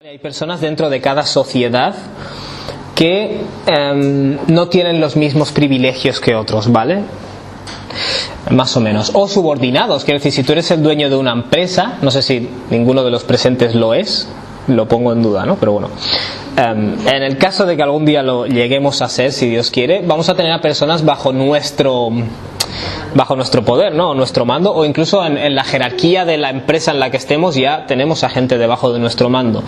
Hay personas dentro de cada sociedad que no tienen los mismos privilegios que otros, ¿vale? Más o menos. O subordinados, quiero decir, si tú eres el dueño de una empresa, no sé si ninguno de los presentes lo es, lo pongo en duda, ¿no? Pero bueno, en el caso de que algún día lo lleguemos a ser, si Dios quiere, vamos a tener a personas bajo nuestro poder, ¿no? O nuestro mando, o incluso en la jerarquía de la empresa en la que estemos ya tenemos a gente debajo de nuestro mando.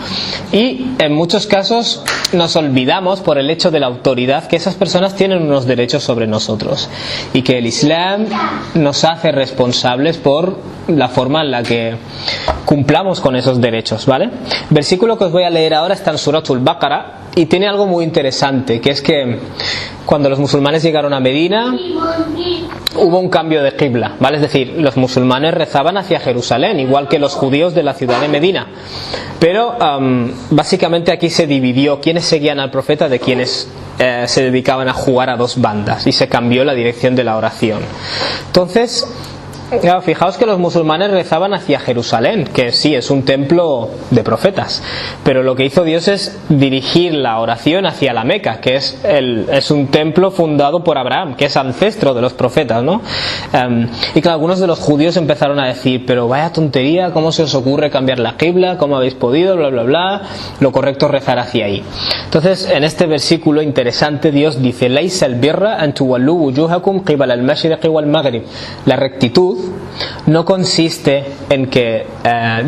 Y en muchos casos nos olvidamos, por el hecho de la autoridad, que esas personas tienen unos derechos sobre nosotros y que el Islam nos hace responsables por la forma en la que cumplamos con esos derechos, ¿vale? El versículo que os voy a leer ahora está en Suratul Baqara y tiene algo muy interesante, que es que cuando los musulmanes llegaron a Medina hubo un cambio de qibla, ¿vale? Es decir, los musulmanes rezaban hacia Jerusalén, igual que los judíos de la ciudad de Medina. Pero básicamente aquí se dividió quiénes seguían al profeta de quienes se dedicaban a jugar a dos bandas, y se cambió la dirección de la oración. Entonces, claro, fijaos que los musulmanes rezaban hacia Jerusalén, que sí, es un templo de profetas, pero lo que hizo Dios es dirigir la oración hacia la Meca, que es un templo fundado por Abraham, que es ancestro de los profetas, ¿no? Y claro, algunos de los judíos empezaron a decir, pero vaya tontería, ¿cómo se os ocurre cambiar la qibla? ¿Cómo habéis podido? Bla, bla, bla. Lo correcto es rezar hacia ahí. Entonces, en este versículo interesante, Dios dice, «Laysa al-birra an tuwallu wujuhakum qibala al-mashriqi wal-maghrib». La rectitud no consiste en que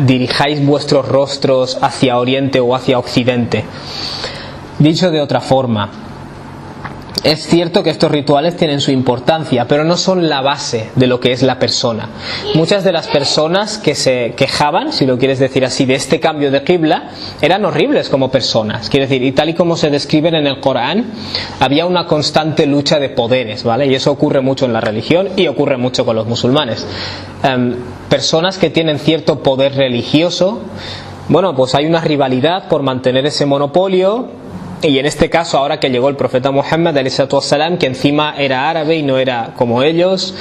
dirijáis vuestros rostros hacia oriente o hacia occidente. Dicho de otra forma, es cierto que estos rituales tienen su importancia, pero no son la base de lo que es la persona. Muchas de las personas que se quejaban, si lo quieres decir así, de este cambio de qibla, eran horribles como personas. Quiere decir, y tal y como se describen en el Corán, había una constante lucha de poderes, ¿vale? Y eso ocurre mucho en la religión y ocurre mucho con los musulmanes. Personas que tienen cierto poder religioso, bueno, pues hay una rivalidad por mantener ese monopolio. Y en este caso, ahora que llegó el profeta Muhammad, que encima era árabe y no era como ellos,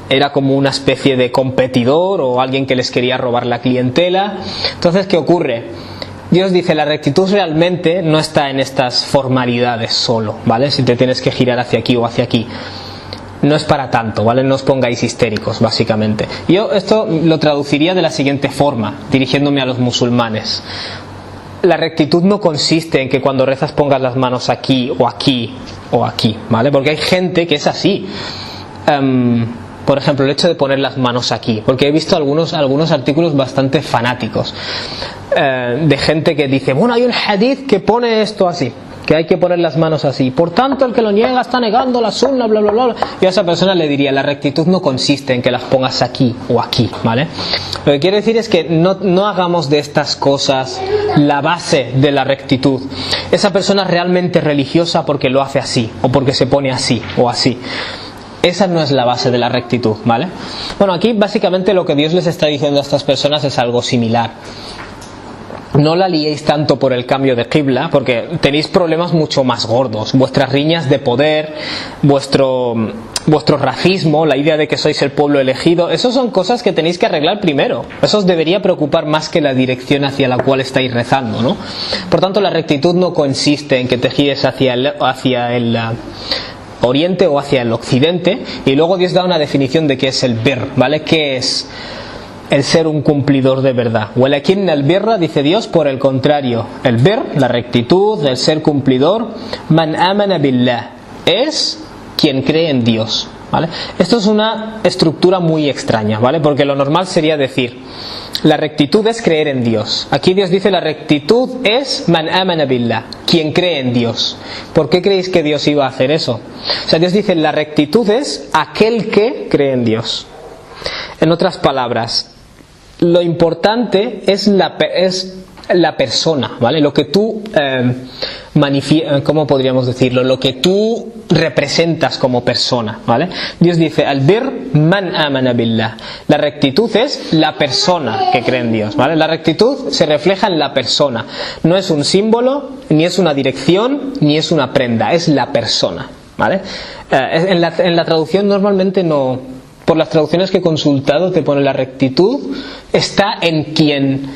era como una especie de competidor o alguien que les quería robar la clientela. Entonces, ¿qué ocurre? Dios dice, la rectitud realmente no está en estas formalidades solo, ¿vale? Si te tienes que girar hacia aquí o hacia aquí. No es para tanto, ¿vale? No os pongáis histéricos, básicamente. Yo esto lo traduciría de la siguiente forma, dirigiéndome a los musulmanes. La rectitud no consiste en que cuando rezas pongas las manos aquí o aquí o aquí, ¿vale? Porque hay gente que es así. Por ejemplo, el hecho de poner las manos aquí, porque he visto algunos artículos bastante fanáticos de gente que dice, bueno, hay un hadith que pone esto así, que hay que poner las manos así, por tanto el que lo niega está negando la sunna, bla bla bla. Y a esa persona le diría, la rectitud no consiste en que las pongas aquí o aquí, ¿vale? Lo que quiere decir es que no hagamos de estas cosas la base de la rectitud. Esa persona es realmente religiosa porque lo hace así, o porque se pone así o así. Esa no es la base de la rectitud, ¿vale? Bueno, aquí básicamente lo que Dios les está diciendo a estas personas es algo similar. No la liéis tanto por el cambio de qibla, porque tenéis problemas mucho más gordos. Vuestras riñas de poder, vuestro racismo, la idea de que sois el pueblo elegido, eso son cosas que tenéis que arreglar primero. Eso os debería preocupar más que la dirección hacia la cual estáis rezando, ¿no? Por tanto, la rectitud no consiste en que te gires hacia el oriente o hacia el occidente. Y luego Dios da una definición de qué es el birr, ¿vale? ¿Qué es el ser un cumplidor de verdad? Walakin al-birra, dice Dios, por el contrario, el birr, la rectitud, el ser cumplidor, man amana billah, es quien cree en Dios, ¿vale? Esto es una estructura muy extraña, ¿vale? Porque lo normal sería decir, la rectitud es creer en Dios. Aquí Dios dice, la rectitud es man amana billah, quien cree en Dios. ¿Por qué creéis que Dios iba a hacer eso? O sea, Dios dice, la rectitud es aquel que cree en Dios. En otras palabras, lo importante es la persona, ¿vale? Lo que tú ¿cómo podríamos decirlo? Lo que tú representas como persona, ¿vale? Dios dice, al-birr man amana billah. La rectitud es la persona que cree en Dios, ¿vale? La rectitud se refleja en la persona. No es un símbolo, ni es una dirección, ni es una prenda, es la persona, ¿vale? En la traducción normalmente no. Por las traducciones que he consultado te pone la rectitud está en quien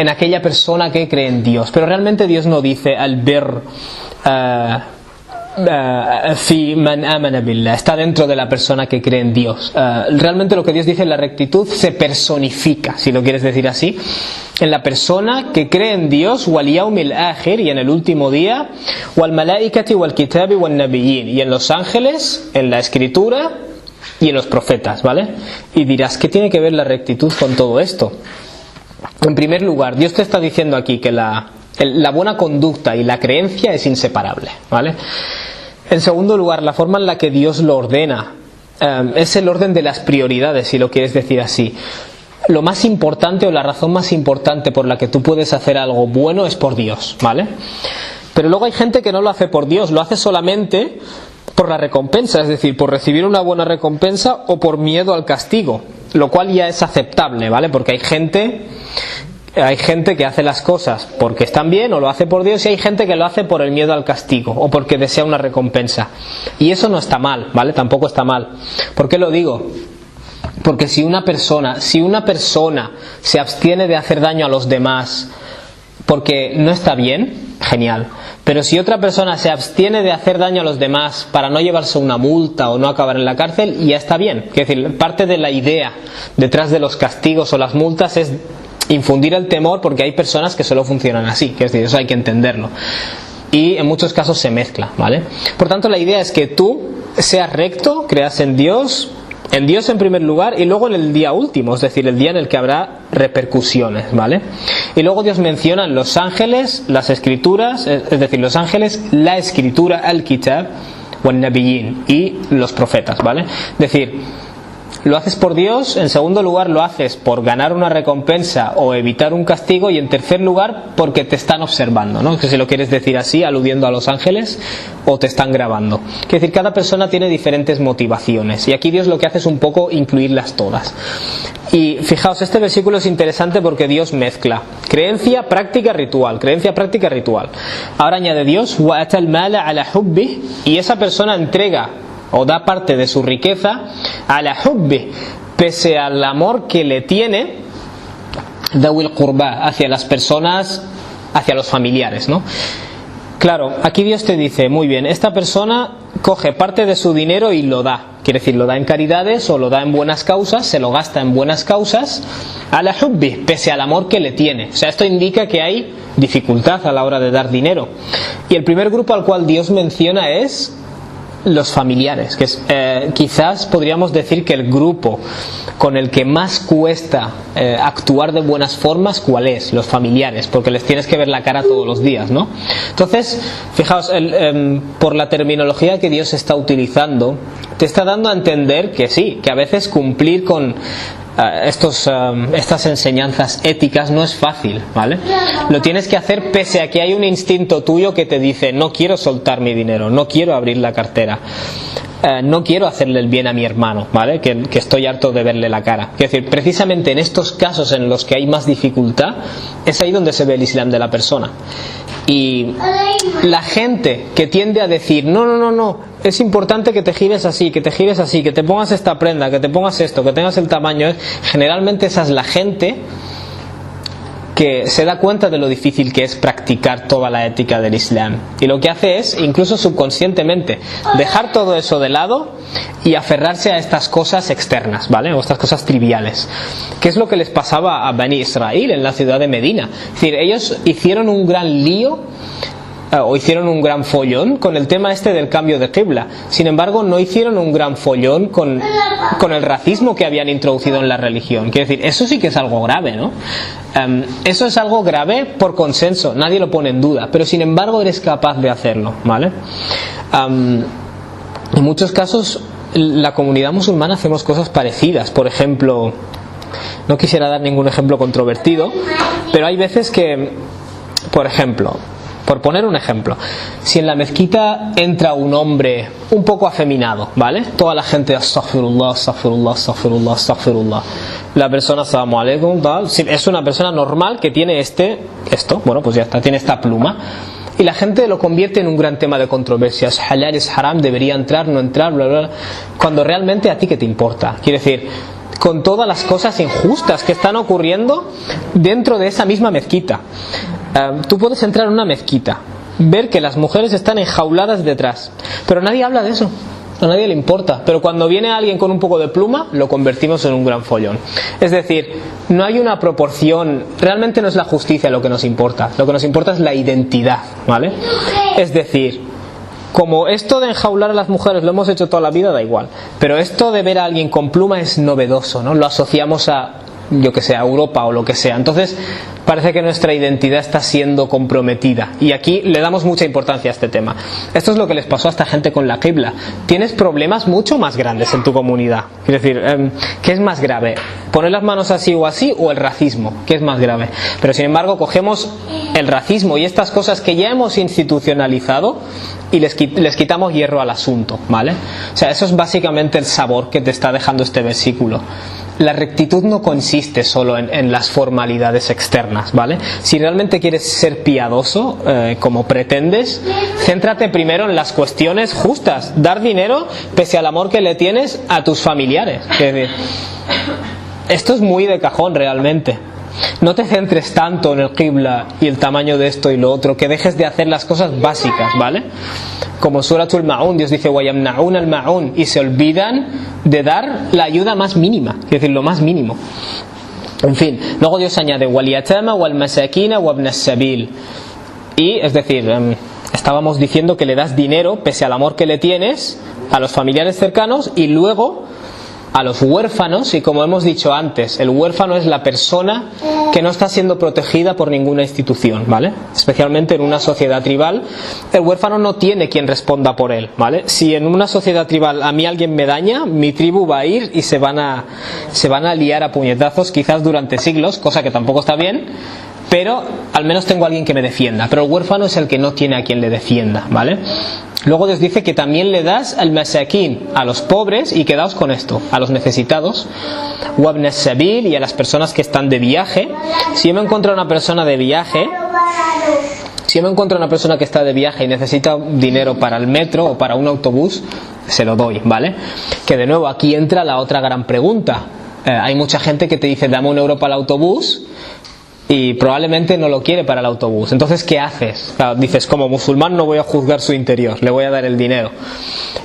en aquella persona que cree en Dios. Pero realmente Dios no dice al-birr fi man amana billah, está dentro de la persona que cree en Dios. Realmente lo que Dios dice, la rectitud se personifica, si lo quieres decir así, en la persona que cree en Dios, wal yawmil akhir, y en el último día, wal malaikati wal kitabi wal nabiyyin, y en los ángeles, en la escritura y en los profetas, ¿vale? Y dirás, ¿qué tiene que ver la rectitud con todo esto? En primer lugar, Dios te está diciendo aquí que la buena conducta y la creencia es inseparable, ¿vale? En segundo lugar, la forma en la que Dios lo ordena es el orden de las prioridades, si lo quieres decir así. Lo más importante, o la razón más importante por la que tú puedes hacer algo bueno, es por Dios, ¿vale? Pero luego hay gente que no lo hace por Dios, lo hace solamente por la recompensa, es decir, por recibir una buena recompensa o por miedo al castigo, lo cual ya es aceptable, ¿vale? Porque hay gente que hace las cosas porque están bien o lo hace por Dios, y hay gente que lo hace por el miedo al castigo o porque desea una recompensa, y eso no está mal, ¿vale? Tampoco está mal. ¿Por qué lo digo? Porque si una persona se abstiene de hacer daño a los demás porque no está bien, genial. Pero si otra persona se abstiene de hacer daño a los demás para no llevarse una multa o no acabar en la cárcel, ya está bien. Es decir, parte de la idea detrás de los castigos o las multas es infundir el temor, porque hay personas que solo funcionan así, que es decir, eso hay que entenderlo, y en muchos casos se mezcla, ¿vale? Por tanto, la idea es que tú seas recto, creas en Dios en primer lugar, y luego en el día último, es decir, el día en el que habrá repercusiones, ¿vale? Y luego Dios menciona los ángeles, las escrituras, es decir, los ángeles, la escritura, al-kitab, o el-nabiyyin, y los profetas, ¿vale? Es decir, lo haces por Dios, en segundo lugar lo haces por ganar una recompensa o evitar un castigo, y en tercer lugar porque te están observando, ¿no? Que si lo quieres decir así, aludiendo a los ángeles, o te están grabando. Es decir, cada persona tiene diferentes motivaciones, y aquí Dios lo que hace es un poco incluirlas todas. Y fijaos, este versículo es interesante porque Dios mezcla creencia, práctica, ritual, creencia, práctica, ritual. Ahora añade Dios, wa atal mala ala hubbi, y esa persona entrega o da parte de su riqueza a la hubbi, pese al amor que le tiene dawil qurba, hacia las personas, hacia los familiares, ¿no? Claro, aquí Dios te dice, muy bien, esta persona coge parte de su dinero y lo da, quiere decir, lo da en caridades o lo da en buenas causas, se lo gasta en buenas causas, a la hubbi, pese al amor que le tiene. O sea, esto indica que hay dificultad a la hora de dar dinero. Y el primer grupo al cual Dios menciona es los familiares, que es, quizás podríamos decir que el grupo con el que más cuesta actuar de buenas formas, ¿cuál es? Los familiares, porque les tienes que ver la cara todos los días, ¿no? Entonces, fijaos, por la terminología que Dios está utilizando, te está dando a entender que sí, que a veces cumplir con estas enseñanzas éticas no es fácil, ¿vale? Lo tienes que hacer pese a que hay un instinto tuyo que te dice, no quiero soltar mi dinero, no quiero abrir la cartera, no quiero hacerle el bien a mi hermano, ¿vale? Que estoy harto de verle la cara. Es decir, precisamente en estos casos en los que hay más dificultad, es ahí donde se ve el Islam de la persona. Y la gente que tiende a decir, no, es importante que te gires así, que te pongas esta prenda, que te pongas esto, que tengas el tamaño, generalmente esa es la gente que se da cuenta de lo difícil que es practicar toda la ética del Islam, y lo que hace es, incluso subconscientemente, dejar todo eso de lado y aferrarse a estas cosas externas, ¿vale? O estas cosas triviales. ¿Qué es lo que les pasaba a Bani Israel en la ciudad de Medina? Es decir, ellos hicieron un gran lío o hicieron un gran follón con el tema este del cambio de qibla. Sin embargo, no hicieron un gran follón con el racismo que habían introducido en la religión. Quiero decir, eso sí que es algo grave, ¿no? Eso es algo grave por consenso, nadie lo pone en duda, pero sin embargo eres capaz de hacerlo, ¿vale? En muchos casos la comunidad musulmana hacemos cosas parecidas. Por ejemplo, no quisiera dar ningún ejemplo controvertido, pero hay veces que, por ejemplo, por poner un ejemplo, si en la mezquita entra un hombre un poco afeminado, ¿vale? Toda la gente, astaghfirullah, astaghfirullah, astaghfirullah, astaghfirullah. La persona, assalamu alaikum, tal, es una persona normal que tiene esto, bueno, pues ya está, tiene esta pluma. Y la gente lo convierte en un gran tema de controversia. Es halal, es haram, debería entrar, no entrar, bla, bla, bla. Cuando realmente a ti qué te importa. Quiere decir, con todas las cosas injustas que están ocurriendo dentro de esa misma mezquita. Tú puedes entrar en una mezquita, ver que las mujeres están enjauladas detrás, pero nadie habla de eso, a nadie le importa. Pero cuando viene alguien con un poco de pluma, lo convertimos en un gran follón. Es decir, no hay una proporción, realmente no es la justicia lo que nos importa es la identidad, ¿vale? Es decir, como esto de enjaular a las mujeres lo hemos hecho toda la vida, da igual, pero esto de ver a alguien con pluma es novedoso, ¿no? Lo asociamos a, yo que sé, a Europa o lo que sea. Entonces parece que nuestra identidad está siendo comprometida, y aquí le damos mucha importancia a este tema. Esto es lo que les pasó a esta gente con la qibla. Tienes problemas mucho más grandes en tu comunidad. Es decir, ¿qué es más grave? ¿Poner las manos así o el racismo? ¿Qué es más grave? Pero sin embargo cogemos el racismo y estas cosas que ya hemos institucionalizado y les quitamos hierro al asunto, ¿vale? O sea, eso es básicamente el sabor que te está dejando este versículo. La rectitud no consiste solo en las formalidades externas, ¿vale? Si realmente quieres ser piadoso, como pretendes, céntrate primero en las cuestiones justas. Dar dinero pese al amor que le tienes a tus familiares. Es decir, esto es muy de cajón realmente. No te centres tanto en el qibla y el tamaño de esto y lo otro, que dejes de hacer las cosas básicas, ¿vale? Como Suratul Ma'un, Dios dice وَيَمْنَعُونَ الْمَعُونَ, y se olvidan de dar la ayuda más mínima, es decir, lo más mínimo. En fin, luego Dios añade وَالْيَتَامَ وَالْمَسَاكِينَ وَابْنَ السَّبِيلِ, y es decir, estábamos diciendo que le das dinero pese al amor que le tienes a los familiares cercanos, y luego a los huérfanos. Y como hemos dicho antes, el huérfano es la persona que no está siendo protegida por ninguna institución, ¿vale? Especialmente en una sociedad tribal, el huérfano no tiene quien responda por él, ¿vale? Si en una sociedad tribal a mí alguien me daña, mi tribu va a ir y se van a liar a puñetazos, quizás durante siglos, cosa que tampoco está bien, pero al menos tengo a alguien que me defienda. Pero el huérfano es el que no tiene a quien le defienda, ¿vale? Luego Dios dice que también le das al masakin, a los pobres, y quedaos con esto, a los necesitados, wabn as-sabil, y a las personas que están de viaje. Si yo me encuentro una persona de viaje, que está de viaje y necesita dinero para el metro o para un autobús, se lo doy, ¿vale? Que de nuevo aquí entra la otra gran pregunta. Hay mucha gente que te dice dame €1 para el autobús, y probablemente no lo quiere para el autobús. Entonces, ¿qué haces? Claro, dices, como musulmán no voy a juzgar su interior, le voy a dar el dinero.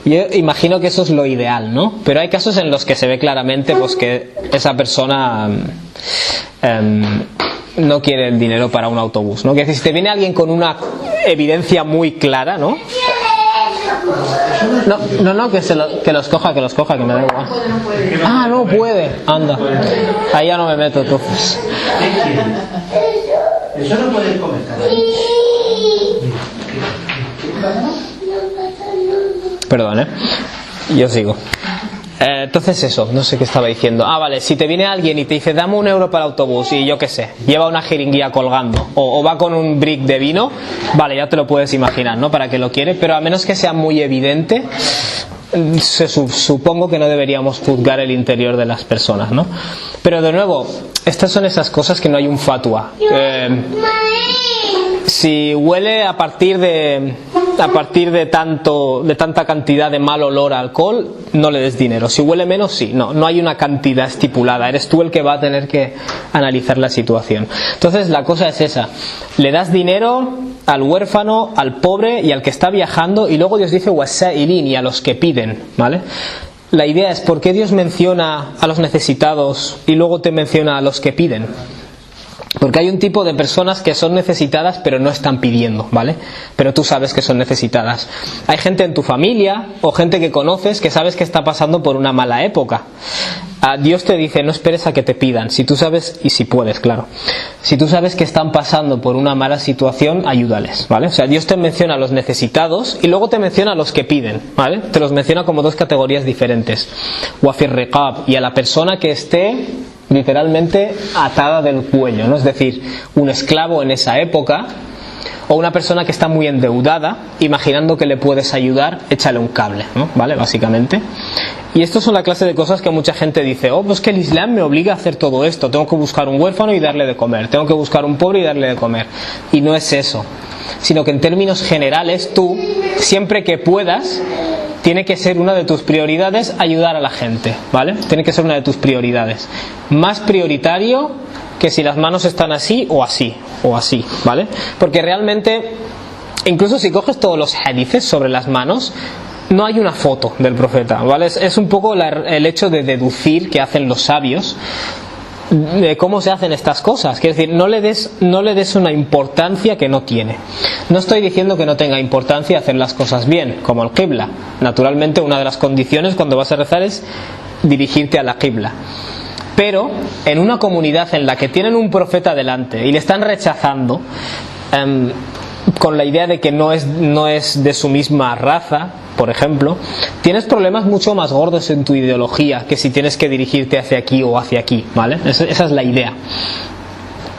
Yo imagino que eso es lo ideal, ¿no? Pero hay casos en los que se ve claramente pues que esa persona no quiere el dinero para un autobús, ¿no? Que si te viene alguien con una evidencia muy clara, ¿no? No, que los coja, que me da igual. Ah, no puede, anda. Ahí ya no me meto, tú. Eso no puedes comer. Perdón, yo sigo. Entonces eso, no sé qué estaba diciendo. Ah, vale, si te viene alguien y te dice dame €1 para el autobús, y yo qué sé, lleva una jeringuilla colgando o va con un brick de vino, vale, ya te lo puedes imaginar, ¿no? Para qué lo quiere, pero a menos que sea muy evidente, supongo que no deberíamos juzgar el interior de las personas, ¿no? Pero de nuevo, estas son esas cosas que no hay un fatwa. Si huele a partir de tanta cantidad de mal olor a alcohol, no le des dinero. Si huele menos, sí. No hay una cantidad estipulada. Eres tú el que va a tener que analizar la situación. Entonces la cosa es esa. Le das dinero al huérfano, al pobre y al que está viajando, y luego Dios dice wasa'ilin, y a los que piden, ¿vale? La idea es, ¿por qué Dios menciona a los necesitados y luego te menciona a los que piden? Porque hay un tipo de personas que son necesitadas pero no están pidiendo, ¿vale? Pero tú sabes que son necesitadas. Hay gente en tu familia o gente que conoces que sabes que está pasando por una mala época. Dios te dice, no esperes a que te pidan. Si tú sabes, y si puedes, claro. Si tú sabes que están pasando por una mala situación, ayúdales, ¿vale? O sea, Dios te menciona a los necesitados y luego te menciona a los que piden, ¿vale? Te los menciona como dos categorías diferentes. Wafir riqab, y a la persona que esté literalmente atada del cuello, ¿no? Es decir, un esclavo en esa época, o una persona que está muy endeudada, imaginando que le puedes ayudar, échale un cable, ¿no? ¿Vale? Básicamente. Y esto son la clase de cosas que mucha gente dice, pues que el Islam me obliga a hacer todo esto, tengo que buscar un huérfano y darle de comer, tengo que buscar un pobre y darle de comer. Y no es eso, sino que en términos generales tú, siempre que puedas, tiene que ser una de tus prioridades ayudar a la gente, ¿vale? Tiene que ser una de tus prioridades. Más prioritario que si las manos están así o así, ¿vale? Porque realmente, incluso si coges todos los hadices sobre las manos, no hay una foto del profeta, ¿vale? Es un poco el hecho de deducir que hacen los sabios de cómo se hacen estas cosas. Quiero decir, no le des una importancia que no tiene. No estoy diciendo que no tenga importancia hacer las cosas bien, como el qibla. Naturalmente, una de las condiciones cuando vas a rezar es dirigirte a la qibla. Pero en una comunidad en la que tienen un profeta delante y le están rechazando con la idea de que no es de su misma raza, por ejemplo, tienes problemas mucho más gordos en tu ideología que si tienes que dirigirte hacia aquí o hacia aquí, ¿vale? Esa es la idea.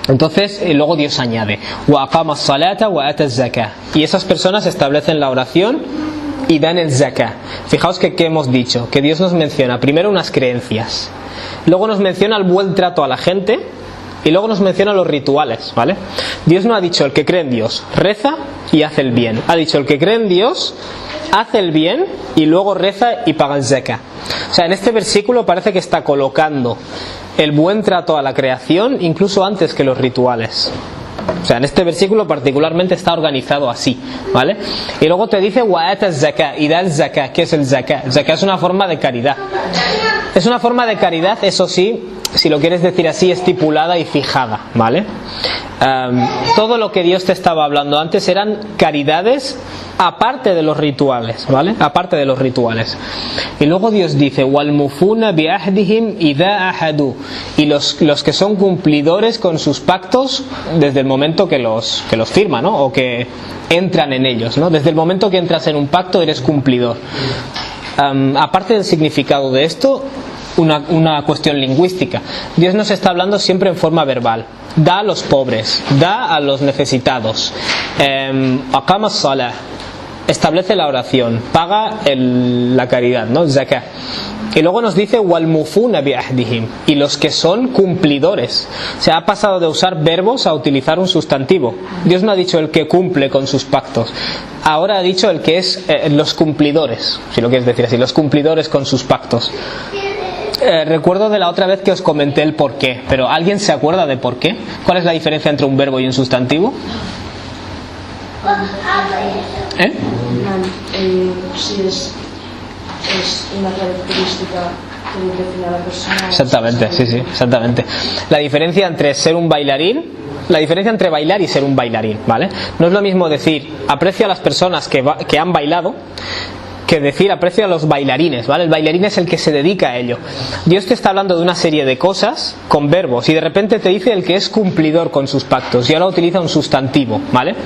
Entonces, luego Dios añade: wa aqama as-salata wa ata az-zakah. Y esas personas establecen la oración y dan el zakah. Fijaos que hemos dicho que Dios nos menciona primero unas creencias, luego nos menciona el buen trato a la gente y luego nos menciona los rituales, ¿vale? Dios no ha dicho el que cree en Dios reza y hace el bien. Ha dicho el que cree en Dios hace el bien y luego reza y paga el zakah. O sea, en este versículo parece que está colocando el buen trato a la creación incluso antes que los rituales. O sea, en este versículo particularmente está organizado así, ¿vale? Y luego te dice wa ata zakah, y da el zakah. ¿Qué es el zakah? El zakah es una forma de caridad. Es una forma de caridad, eso sí, si lo quieres decir así, estipulada y fijada, ¿vale? Todo lo que Dios te estaba hablando antes eran caridades aparte de los rituales, ¿vale? Aparte de los rituales. Y luego Dios dice: wal mufuna bi ahdihim idha ahadu. Y los que son cumplidores con sus pactos desde el momento que los firman, ¿no? O que entran en ellos, ¿no? Desde el momento que entras en un pacto eres cumplidor. Aparte del significado de esto, una cuestión lingüística. Dios nos está hablando siempre en forma verbal. Da a los pobres, da a los necesitados. Aqama as-salah, establece la oración, paga la caridad, ¿no? Zakah. Y luego nos dice wal mufuna bi ahdihim, y los que son cumplidores. O sea, ha pasado de usar verbos a utilizar un sustantivo. Dios no ha dicho el que cumple con sus pactos, ahora ha dicho el que es los cumplidores, si lo quieres decir así, los cumplidores con sus pactos. Recuerdo de la otra vez que os comenté el por qué, pero ¿alguien se acuerda de por qué? ¿Cuál es la diferencia entre un verbo y un sustantivo? Si es una característica que define a la persona. Exactamente, sí, exactamente. La diferencia entre ser un bailarín, la diferencia entre bailar y ser un bailarín, ¿vale? No es lo mismo decir aprecio a las personas que han bailado que decir aprecio a los bailarines, ¿vale? El bailarín es el que se dedica a ello. Dios te está hablando de una serie de cosas con verbos y de repente te dice el que es cumplidor con sus pactos y ahora utiliza un sustantivo, ¿vale?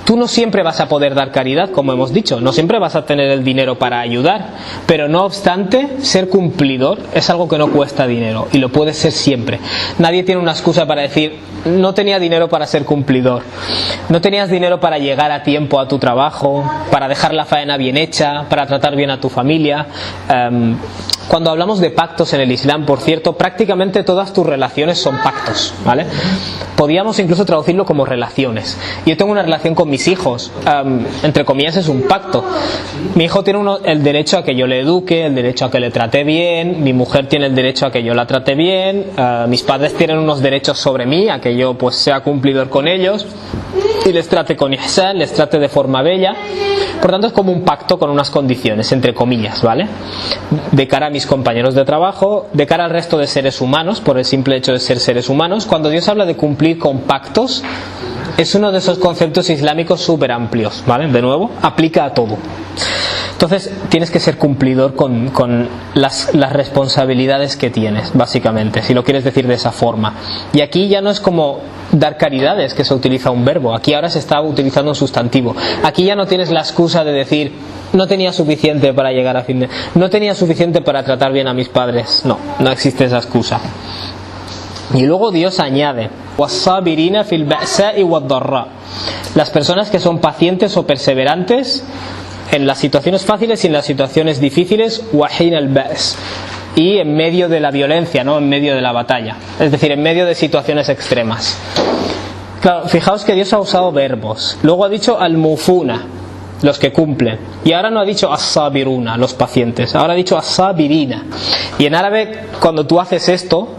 Tú no siempre vas a poder dar caridad, como hemos dicho, no siempre vas a tener el dinero para ayudar, pero no obstante, ser cumplidor es algo que no cuesta dinero y lo puedes ser siempre. Nadie tiene una excusa para decir no tenía dinero para ser cumplidor, no tenías dinero para llegar a tiempo a tu trabajo, para dejar la faena bien hecha, para tratar bien a tu familia. Cuando hablamos de pactos en el Islam, por cierto, prácticamente todas tus relaciones son pactos, ¿vale? Podríamos incluso traducirlo como relaciones. Yo tengo una relación con mis hijos, entre comillas es un pacto. Mi hijo tiene el derecho a que yo le eduque, el derecho a que le trate bien, mi mujer tiene el derecho a que yo la trate bien, mis padres tienen unos derechos sobre mí, a que yo pues sea cumplidor con ellos y les trate con ihsan, les trate de forma bella. Por tanto es como un pacto con unas condiciones, entre comillas, ¿vale? De cara a mis compañeros de trabajo, de cara al resto de seres humanos, por el simple hecho de ser seres humanos. Cuando Dios habla de cumplir con pactos, es uno de esos conceptos islámicos súper amplios, ¿vale? De nuevo, aplica a todo. Entonces tienes que ser cumplidor con las responsabilidades que tienes, básicamente, si lo quieres decir de esa forma. Y aquí ya no es como dar caridades, que se utiliza un verbo, aquí ahora se está utilizando un sustantivo. Aquí ya no tienes la excusa de decir no tenía suficiente para llegar a fin de... no tenía suficiente para tratar bien a mis padres. No existe esa excusa. Y luego Dios añade was-sabirina fil ba'sa'i wad-dharra, las personas que son pacientes o perseverantes en las situaciones fáciles y en las situaciones difíciles, wahina al-ba's, y en medio de la violencia, no en medio de la batalla, es decir, en medio de situaciones extremas. Claro, fijaos que Dios ha usado verbos, luego ha dicho al-mufuna, los que cumplen. Y ahora no ha dicho as-sabiruna, los pacientes, ahora ha dicho as-sabirina. Y en árabe, cuando tú haces esto,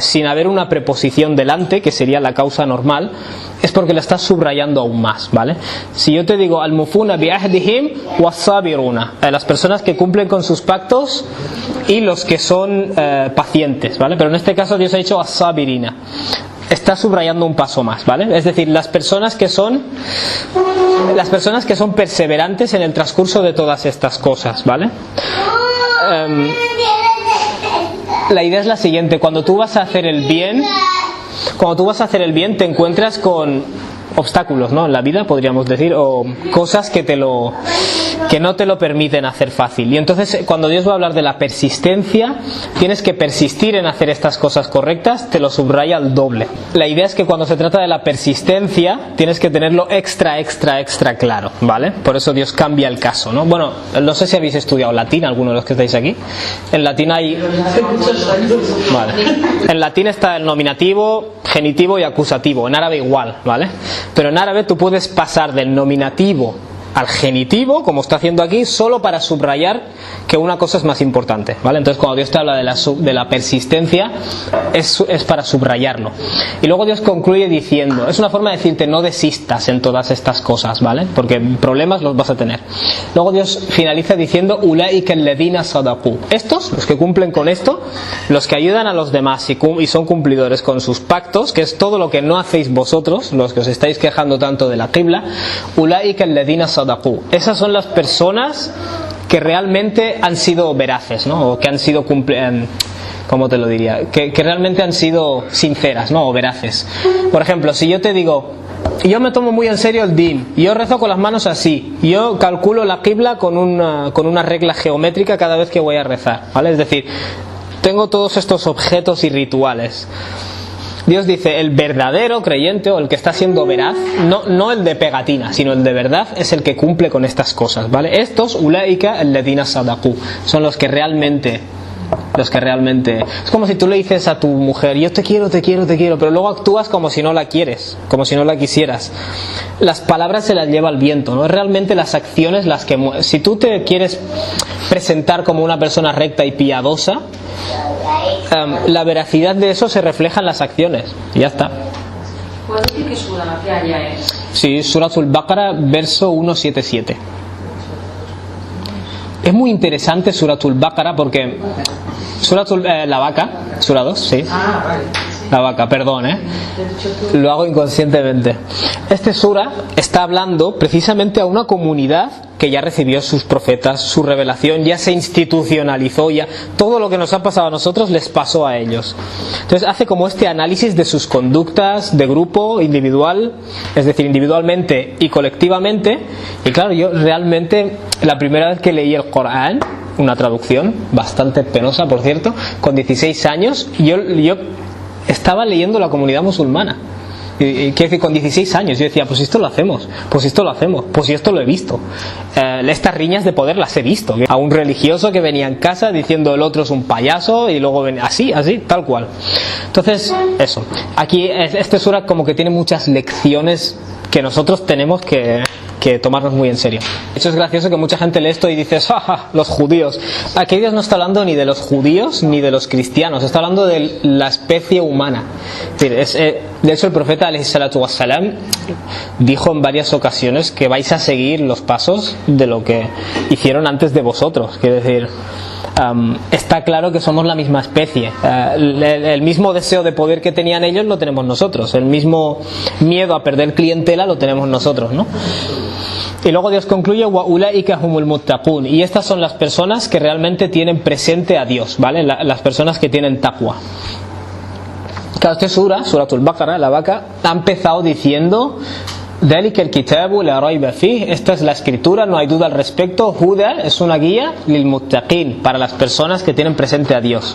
sin haber una preposición delante, que sería la causa normal, es porque la estás subrayando aún más, ¿vale? Si yo te digo al-mufuna bi'ahdihim was-sabiruna, las personas que cumplen con sus pactos y los que son pacientes, ¿vale? Pero en este caso Dios ha dicho as-sabirina. Está subrayando un paso más, ¿vale? Es decir, las personas que son perseverantes en el transcurso de todas estas cosas, ¿vale? La idea es la siguiente: cuando tú vas a hacer el bien te encuentras con obstáculos, ¿no? En la vida, podríamos decir, o cosas que no te lo permiten hacer fácil. Y entonces, cuando Dios va a hablar de la persistencia, tienes que persistir en hacer estas cosas correctas, te lo subraya al doble. La idea es que cuando se trata de la persistencia, tienes que tenerlo extra claro, ¿vale? Por eso Dios cambia el caso, ¿no? Bueno, no sé si habéis estudiado latín, alguno de los que estáis aquí. En latín hay... Vale. En latín está el nominativo, genitivo y acusativo. En árabe igual, ¿vale? Pero en árabe tú puedes pasar del nominativo al genitivo, como está haciendo aquí, solo para subrayar que una cosa es más importante, ¿vale? Entonces cuando Dios te habla de la persistencia es para subrayarlo. Y luego Dios concluye diciendo, es una forma de decirte no desistas en todas estas cosas, ¿vale? Porque problemas los vas a tener. Luego Dios finaliza diciendo ulaika alladhina sadaqu. Estos, los que cumplen con esto, los que ayudan a los demás y son cumplidores con sus pactos, que es todo lo que no hacéis vosotros, los que os estáis quejando tanto de la qibla, ulaika alladhina sadaqu. Esas son las personas que realmente han sido veraces, ¿no? O que han sido ¿cómo te lo diría? Que realmente han sido sinceras, ¿no? O veraces. Por ejemplo, si yo te digo, yo me tomo muy en serio el din, yo rezo con las manos así, yo calculo la qibla con una regla geométrica cada vez que voy a rezar, ¿vale? Es decir, tengo todos estos objetos y rituales. Dios dice, el verdadero creyente o el que está siendo veraz, no el de pegatina, sino el de verdad, es el que cumple con estas cosas, ¿vale? Estos, ulaika alladhina sadaqu, son los que realmente, es como si tú le dices a tu mujer, yo te quiero, pero luego actúas como si no la quieres, como si no la quisieras. Las palabras se las lleva el viento, ¿no? Es realmente las acciones las que si tú te quieres presentar como una persona recta y piadosa, la veracidad de eso se refleja en las acciones y ya está. ¿Puedo decir que sura qué haya es? Sí, Suratul Baqara, verso 177. Es muy interesante Suratul Baqara porque la vaca, sura 2, sí. Ah, vale. La vaca, perdón, lo hago inconscientemente. Este sura está hablando precisamente a una comunidad que ya recibió sus profetas, su revelación, ya se institucionalizó, ya todo lo que nos ha pasado a nosotros les pasó a ellos. Entonces hace como este análisis de sus conductas de grupo, individual, es decir, individualmente y colectivamente. Y claro, yo realmente la primera vez que leí el Corán, una traducción bastante penosa por cierto, con 16 años, yo estaba leyendo la comunidad musulmana. Y quiero decir, con 16 años yo decía, pues esto lo hacemos, pues esto lo he visto. Estas riñas de poder las he visto. A un religioso que venía en casa diciendo el otro es un payaso y luego venía así, tal cual. Entonces, eso. Aquí este sura como que tiene muchas lecciones que nosotros tenemos que tomarnos muy en serio. De hecho es gracioso que mucha gente lee esto y dice, ¡ja, los judíos! Aquí Dios no está hablando ni de los judíos ni de los cristianos, está hablando de la especie humana. Es decir, de hecho el profeta alayhi salatu wassalam dijo en varias ocasiones que vais a seguir los pasos de lo que hicieron antes de vosotros. Quiere decir, está claro que somos la misma especie. El mismo deseo de poder que tenían ellos lo tenemos nosotros, el mismo miedo a perder clientela lo tenemos nosotros, ¿no? Y luego Dios concluye, wa ulaika humul muttaqun, y estas son las personas que realmente tienen presente a Dios, ¿vale? Las personas que tienen taqwa. Claro, esta Suratul Baqara, la vaca, ha empezado diciendo, ذلك الكتاب لا ريب فيه, esta es la escritura, no hay duda al respecto. Huda es una guía lilmuttaqin, para las personas que tienen presente a Dios.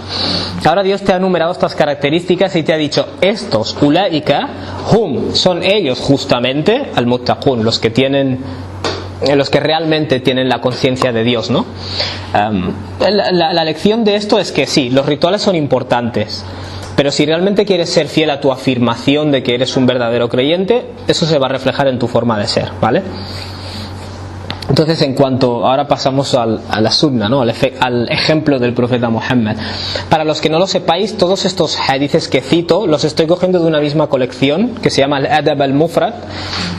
Ahora Dios te ha enumerado estas características y te ha dicho, estos ulaika hum, son ellos justamente al muttaqun, los que realmente tienen la conciencia de Dios, ¿no? La lección de esto es que sí, los rituales son importantes, pero si realmente quieres ser fiel a tu afirmación de que eres un verdadero creyente, eso se va a reflejar en tu forma de ser, ¿vale? Entonces, en cuanto, ahora pasamos a la sunna, ¿no? al ejemplo del profeta Muhammad. Para los que no lo sepáis, todos estos hadices que cito los estoy cogiendo de una misma colección que se llama Al-Adab al-Mufrad.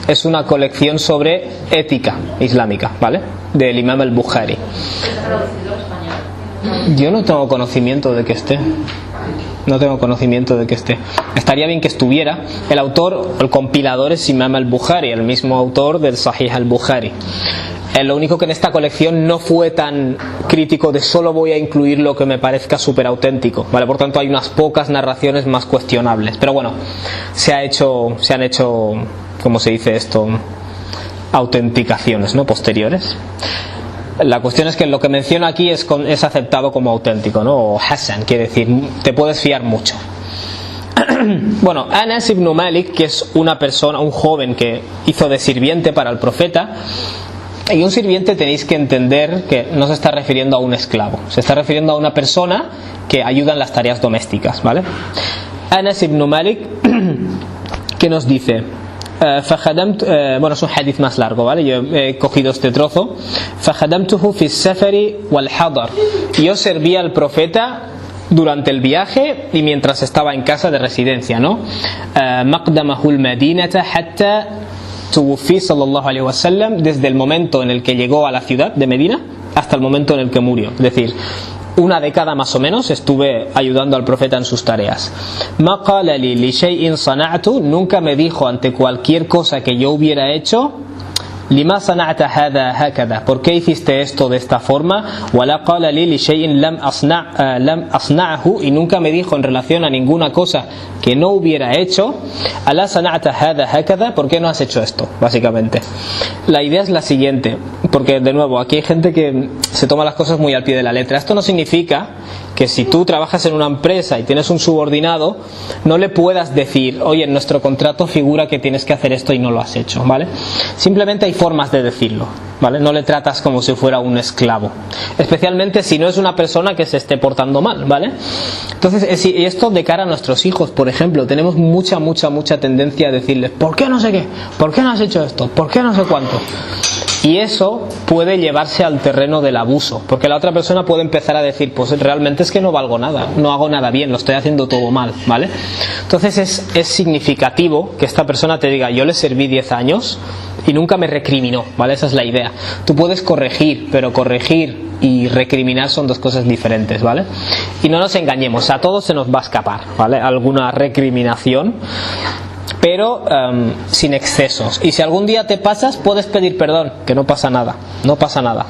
Es una colección sobre ética islámica, ¿vale? Del Imam al-Bukhari. Yo no tengo conocimiento de que esté. No tengo conocimiento de que esté. Estaría bien que estuviera. El autor, el compilador es Imam al-Bukhari, el mismo autor del Sahih al-Bukhari. Lo único que en esta colección no fue tan crítico de solo voy a incluir lo que me parezca súper auténtico, ¿vale? Por tanto hay unas pocas narraciones más cuestionables. Pero bueno, se han hecho, ¿cómo se dice esto? Autenticaciones, ¿no? Posteriores. La cuestión es que lo que menciono aquí es aceptado como auténtico, ¿no? O Hassan, quiere decir, te puedes fiar mucho. Bueno, Anas ibn Malik, que es una persona, un joven que hizo de sirviente para el profeta. Y un sirviente tenéis que entender que no se está refiriendo a un esclavo, se está refiriendo a una persona que ayuda en las tareas domésticas, ¿vale? Anas ibn Malik, que nos dice, bueno, es un hadith más largo, ¿vale? Yo he cogido este trozo. فَخَدَمْتُهُ فِي السَّفَرِ وَالْحَضَرِ. Yo servía al profeta durante el viaje y mientras estaba en casa de residencia, ¿no? مَقْدَمَهُ الْمَدِينَةَ حَتَّى tuwufí sallallahu alaihi wasallam, desde el momento en el que llegó a la ciudad de Medina hasta el momento en el que murió, es decir, una década más o menos estuve ayudando al profeta en sus tareas. Ma qala li li shay'in sana'tu, nunca me dijo ante cualquier cosa que yo hubiera hecho, lima sana'ta hadha hakadha, ¿por qué hiciste esto de esta forma? Wala qala li li shay'in lam asna'hu, y nunca me dijo en relación a ninguna cosa que no hubiera hecho, ala sana'ta hadha hakadha, ¿por qué no has hecho esto? Básicamente la idea es la siguiente, porque de nuevo aquí hay gente que se toma las cosas muy al pie de la letra. Esto no significa que si tú trabajas en una empresa y tienes un subordinado no le puedas decir, oye, en nuestro contrato figura que tienes que hacer esto y no lo has hecho, ¿vale? Simplemente hay formas de decirlo, ¿vale? No le tratas como si fuera un esclavo, especialmente si no es una persona que se esté portando mal, ¿vale? Entonces, y esto de cara a nuestros hijos, por ejemplo, tenemos mucha tendencia a decirles, ¿por qué no sé qué? ¿Por qué no has hecho esto? ¿Por qué no sé cuánto? Y eso puede llevarse al terreno del abuso, porque la otra persona puede empezar a decir, pues realmente es que no valgo nada, no hago nada bien, lo estoy haciendo todo mal, ¿vale? Entonces es significativo que esta persona te diga, yo le serví 10 años y nunca me recriminó, ¿vale? Esa es la idea. Tú puedes corregir, pero corregir y recriminar son dos cosas diferentes, ¿vale? Y no nos engañemos, a todos se nos va a escapar, ¿vale? Alguna recriminación, pero sin excesos. Y si algún día te pasas, puedes pedir perdón, que no pasa nada, no pasa nada.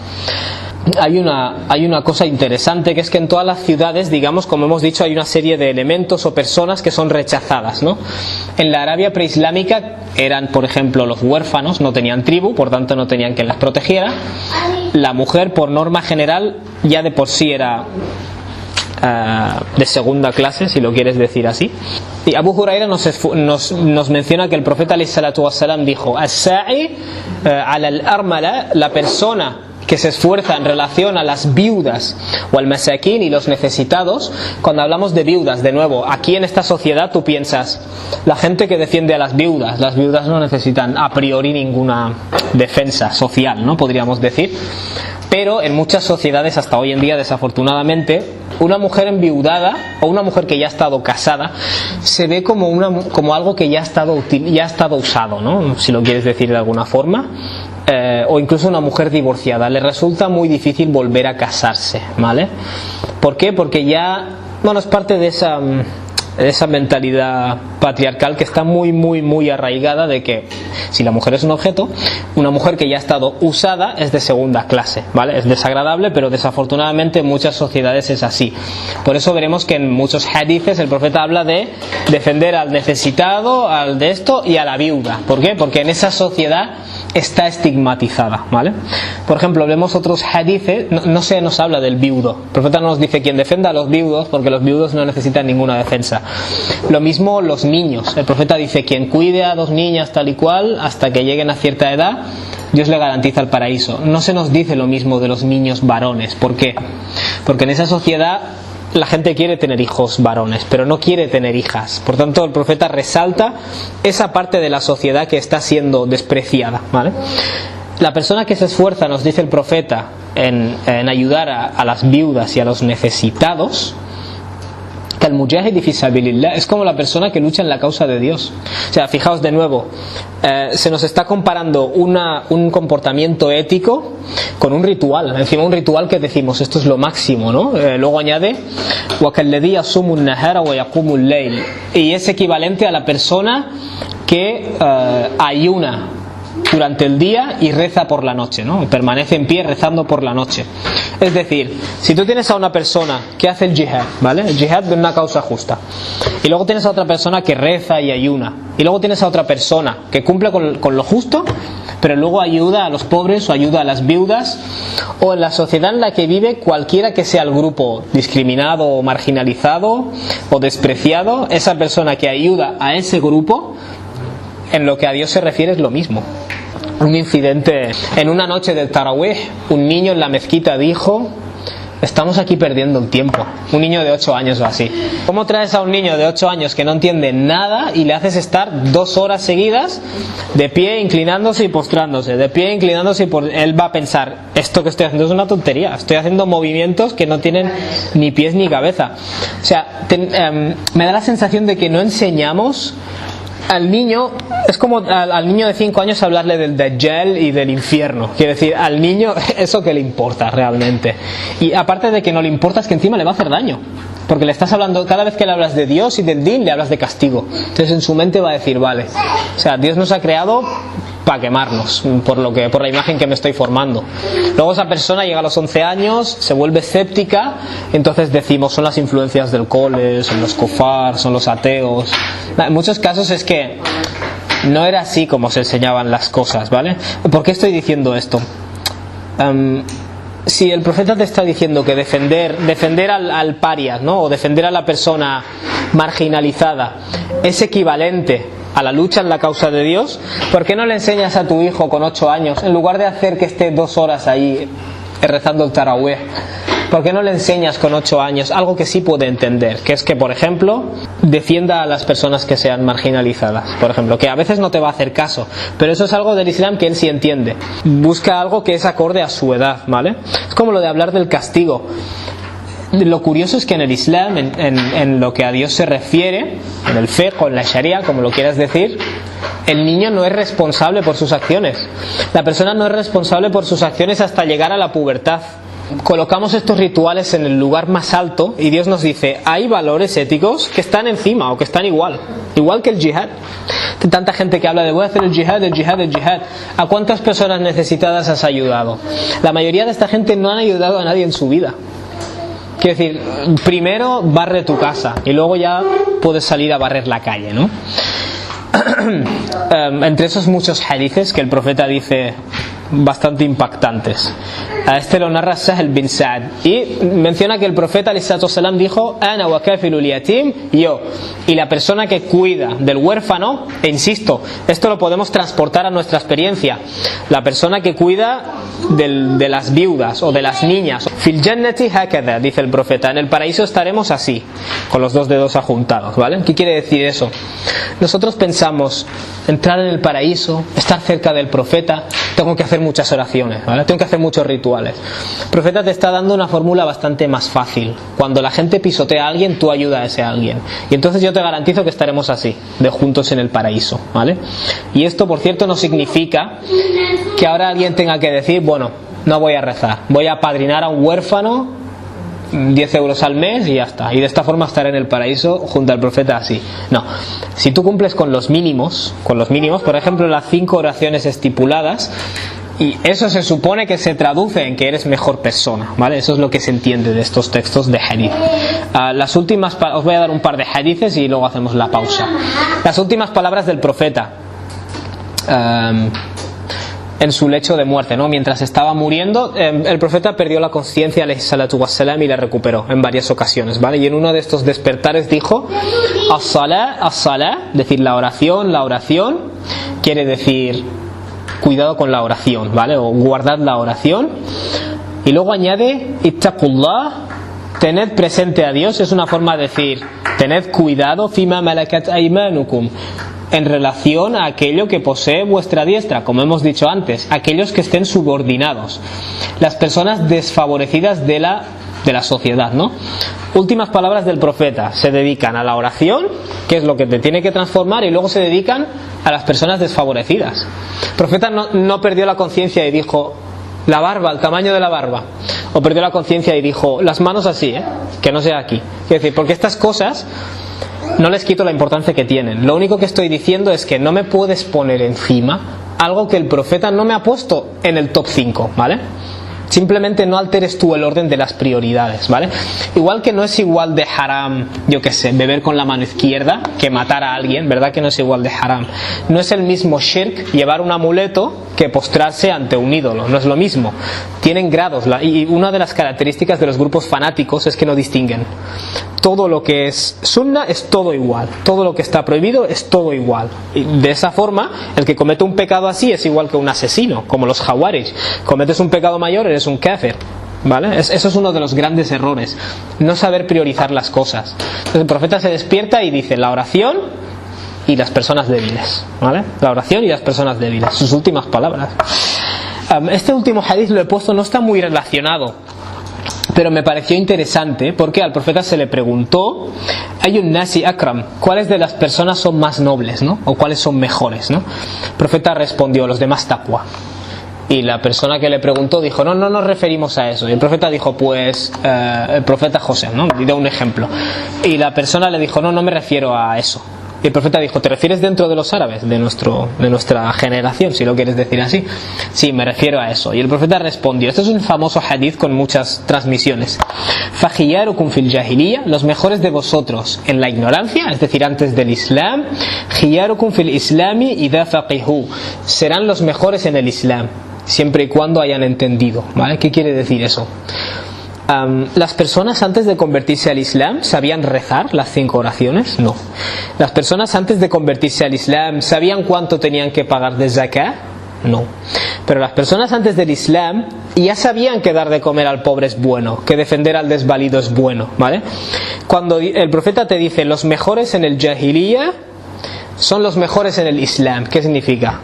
Hay una cosa interesante, que es que en todas las ciudades, digamos, como hemos dicho, hay una serie de elementos o personas que son rechazadas, ¿no? En la Arabia preislámica eran, por ejemplo, los huérfanos, no tenían tribu, por tanto no tenían quien las protegiera. La mujer, por norma general, ya de por sí era de segunda clase, si lo quieres decir así. Y Abu Huraira nos menciona que el profeta alayhi salatu wassalam dijo, as-sa'i ala al-armala, la persona que se esfuerza en relación a las viudas o al masakin y los necesitados. Cuando hablamos de viudas, de nuevo, aquí en esta sociedad tú piensas, la gente que defiende a las viudas no necesitan a priori ninguna defensa social, ¿no? Podríamos decir. Pero en muchas sociedades hasta hoy en día, desafortunadamente, una mujer enviudada o una mujer que ya ha estado casada se ve como algo que ya ha estado usado, ¿no? Si lo quieres decir de alguna forma. O incluso una mujer divorciada le resulta muy difícil volver a casarse, ¿vale? ¿Por qué? Porque ya, bueno, es parte de esa mentalidad patriarcal que está muy arraigada, de que si la mujer es un objeto, una mujer que ya ha estado usada es de segunda clase, ¿vale? Es desagradable, pero desafortunadamente en muchas sociedades es así. Por eso veremos que en muchos hadices el profeta habla de defender al necesitado, al de esto y a la viuda. ¿Por qué? Porque en esa sociedad está estigmatizada, ¿vale? Por ejemplo, vemos otros hadices, no se nos habla del viudo. El profeta no nos dice quien defenda a los viudos, porque los viudos no necesitan ninguna defensa. Lo mismo los niños. El profeta dice, quien cuide a 2 niñas tal y cual hasta que lleguen a cierta edad, Dios le garantiza el paraíso. No se nos dice lo mismo de los niños varones. ¿Por qué? Porque en esa sociedad la gente quiere tener hijos varones, pero no quiere tener hijas. Por tanto, el profeta resalta esa parte de la sociedad que está siendo despreciada, ¿vale? la persona que se esfuerza, nos dice el profeta, en ayudar a las viudas y a los necesitados, que el mujahid fi sabilillah es como la persona que lucha en la causa de Dios. O sea, fijaos de nuevo, se nos está comparando un comportamiento ético con un ritual. Encima un ritual que decimos, esto es lo máximo, ¿no? Luego añade, وَكَالَّذِي يَصُومُ النَّهَارَ وَيَقُومُ اللَّيْلِ, y es equivalente a la persona que ayuna durante el día y reza por la noche, ¿no? Permanece en pie rezando por la noche. Es decir, si tú tienes a una persona que hace el jihad, ¿vale? El jihad de una causa justa, y luego tienes a otra persona que reza y ayuna, y luego tienes a otra persona que cumple con lo justo, pero luego ayuda a los pobres o ayuda a las viudas, o en la sociedad en la que vive, cualquiera que sea el grupo discriminado o marginalizado o despreciado, esa persona que ayuda a ese grupo, en lo que a Dios se refiere es lo mismo. Un incidente en una noche del Tarawih, un niño en la mezquita dijo: estamos aquí perdiendo el tiempo. Un niño de 8 años o así. ¿Cómo traes a un niño de 8 años que no entiende nada y le haces estar 2 horas seguidas de pie, inclinándose y postrándose, de pie, inclinándose y él va a pensar, esto que estoy haciendo es una tontería, estoy haciendo movimientos que no tienen ni pies ni cabeza? O sea, me da la sensación de que no enseñamos al niño. Es como al niño de 5 años hablarle del Dajjal y del infierno. Quiere decir, al niño eso que le importa realmente. Y aparte de que no le importa, es que encima le va a hacer daño, porque le estás hablando, cada vez que le hablas de Dios y del din, le hablas de castigo. Entonces en su mente va a decir, vale, o sea, Dios nos ha creado para quemarnos, por la imagen que me estoy formando. Luego esa persona llega a los 11 años, se vuelve escéptica, entonces decimos, son las influencias del cole, son los kofar, son los ateos. En muchos casos es que no era así como se enseñaban las cosas, ¿vale? ¿Por qué estoy diciendo esto? Si el profeta te está diciendo que defender al paria, ¿no? O defender a la persona marginalizada es equivalente a la lucha en la causa de Dios, ¿por qué no le enseñas a tu hijo con 8 años, en lugar de hacer que esté 2 horas ahí rezando el Tarawih, por qué no le enseñas con 8 años algo que sí puede entender, que es que, por ejemplo, defienda a las personas que sean marginalizadas, por ejemplo, que a veces no te va a hacer caso, pero eso es algo del Islam que él sí entiende, busca algo que es acorde a su edad, ¿vale? Es como lo de hablar del castigo. Lo curioso es que en el Islam, en lo que a Dios se refiere, en el fiqh o en la sharia, como lo quieras decir, el niño no es responsable por sus acciones. La persona no es responsable por sus acciones hasta llegar a la pubertad. Colocamos estos rituales en el lugar más alto y Dios nos dice, hay valores éticos que están encima o que están igual que el jihad. Tanta gente que habla de voy a hacer el jihad. ¿A cuántas personas necesitadas has ayudado? La mayoría de esta gente no han ayudado a nadie en su vida. Quiero decir, primero barre tu casa y luego ya puedes salir a barrer la calle, ¿no? Entre esos muchos hadices que el profeta dice bastante impactantes. A este lo narra Sahl bin Sa'd y menciona que el profeta ﷺ dijo: Ana wa kafilul yatim, yo y la persona que cuida del huérfano. E insisto, esto lo podemos transportar a nuestra experiencia. La persona que cuida de las viudas o de las niñas. Fil jannati hakadha, dice el profeta, en el paraíso estaremos así, con los 2 dedos ajuntados, ¿vale? ¿Qué quiere decir eso? Nosotros pensamos, entrar en el paraíso, estar cerca del profeta, tengo que hacer muchas oraciones, ¿vale? Tengo que hacer muchos rituales. El profeta te está dando una fórmula bastante más fácil. Cuando la gente pisotea a alguien, tú ayudas a ese alguien. Y entonces yo te garantizo que estaremos así, de juntos en el paraíso, ¿vale? Y esto, por cierto, no significa que ahora alguien tenga que decir, bueno, no voy a rezar, voy a apadrinar a un huérfano 10 euros al mes y ya está, y de esta forma estar en el paraíso junto al profeta así. No, si tú cumples con los mínimos, por ejemplo las 5 oraciones estipuladas, y eso se supone que se traduce en que eres mejor persona, ¿vale? Eso es lo que se entiende de estos textos de hadith. Las últimas, os voy a dar un par de hadithes y luego hacemos la pausa. Las últimas palabras del profeta en su lecho de muerte, ¿no? Mientras estaba muriendo, el profeta perdió la conciencia, alayhi salatu wassalam, y la recuperó en varias ocasiones, ¿vale? Y en uno de estos despertares dijo: as-salah, as-salah, decir la oración quiere decir cuidado con la oración, ¿vale? O guardad la oración. Y luego añade ittaqullah, tened presente a Dios, es una forma de decir tened cuidado, fima malakat aymanukum, en relación a aquello que posee vuestra diestra, como hemos dicho antes, aquellos que estén subordinados, las personas desfavorecidas de la sociedad, ¿no? Últimas palabras del profeta: se dedican a la oración, que es lo que te tiene que transformar, y luego se dedican a las personas desfavorecidas. El profeta no perdió la conciencia y dijo la barba, el tamaño de la barba, o perdió la conciencia y dijo las manos así, que no sea aquí. Es decir, porque estas cosas no les quito la importancia que tienen. Lo único que estoy diciendo es que no me puedes poner encima algo que el profeta no me ha puesto en el top 5, ¿vale? Simplemente no alteres tú el orden de las prioridades, ¿vale? Igual que no es igual de haram, yo qué sé, beber con la mano izquierda que matar a alguien, ¿verdad que no es igual de haram? No es el mismo shirk llevar un amuleto que postrarse ante un ídolo, no es lo mismo. Tienen grados, y una de las características de los grupos fanáticos es que no distinguen. Todo lo que es sunna es todo igual, todo lo que está prohibido es todo igual. Y de esa forma, el que comete un pecado así es igual que un asesino, como los Jawarij. Cometes un pecado mayor, eres un kafir, ¿vale? Eso es uno de los grandes errores, no saber priorizar las cosas. Entonces el profeta se despierta y dice la oración y las personas débiles, ¿vale? La oración y las personas débiles, sus últimas palabras. Este último hadith lo he puesto, no está muy relacionado, pero me pareció interesante porque al profeta se le preguntó Ayun nasi akram, ¿cuáles de las personas son más nobles, ¿no? O cuáles son mejores, ¿no? El profeta respondió los de más taqwa. Y la persona que le preguntó dijo no nos referimos a eso. Y el profeta dijo pues el profeta José, ¿no? Y dio un ejemplo. Y la persona le dijo no me refiero a eso. Y el profeta dijo ¿te refieres dentro de los árabes? De nuestra generación, si lo quieres decir así. Sí, me refiero a eso. Y el profeta respondió, esto es un famoso hadith con muchas transmisiones: Fajiyarukum fil jahiliya, los mejores de vosotros en la ignorancia, es decir, antes del Islam. Jiyarukum fil islami idha faqihu, serán los mejores en el Islam, siempre y cuando hayan entendido, ¿vale? ¿Qué quiere decir eso? Las personas antes de convertirse al Islam sabían rezar las 5 oraciones, no. Las personas antes de convertirse al Islam sabían cuánto tenían que pagar de zakah, no. Pero las personas antes del Islam ya sabían que dar de comer al pobre es bueno, que defender al desvalido es bueno, ¿vale? Cuando el profeta te dice los mejores en el jahiliya son los mejores en el Islam, ¿qué significa?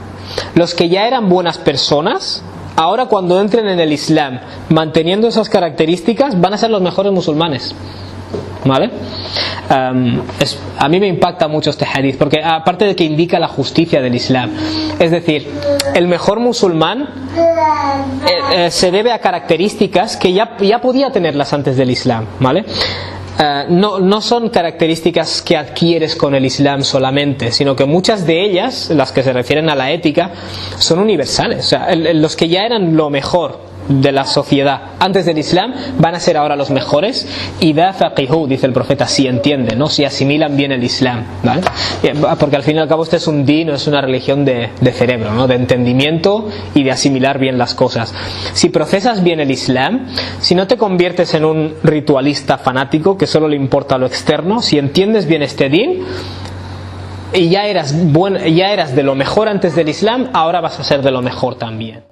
Los que ya eran buenas personas, ahora cuando entren en el Islam manteniendo esas características van a ser los mejores musulmanes, ¿vale? A mí me impacta mucho este hadith porque aparte de que indica la justicia del Islam, es decir, el mejor musulmán se debe a características que ya podía tenerlas antes del Islam, ¿vale? No son características que adquieres con el Islam solamente, sino que muchas de ellas, las que se refieren a la ética, son universales. O sea, los que ya eran lo mejor de la sociedad antes del Islam van a ser ahora los mejores. Y da faqihu, dice el profeta, si entienden, ¿no? Si asimilan bien el Islam, ¿vale? Porque al fin y al cabo este es un din, no es una religión de cerebro, ¿no? De entendimiento y de asimilar bien las cosas. Si procesas bien el Islam, si no te conviertes en un ritualista fanático que solo le importa lo externo, si entiendes bien este din y ya eras de lo mejor antes del Islam, ahora vas a ser de lo mejor también.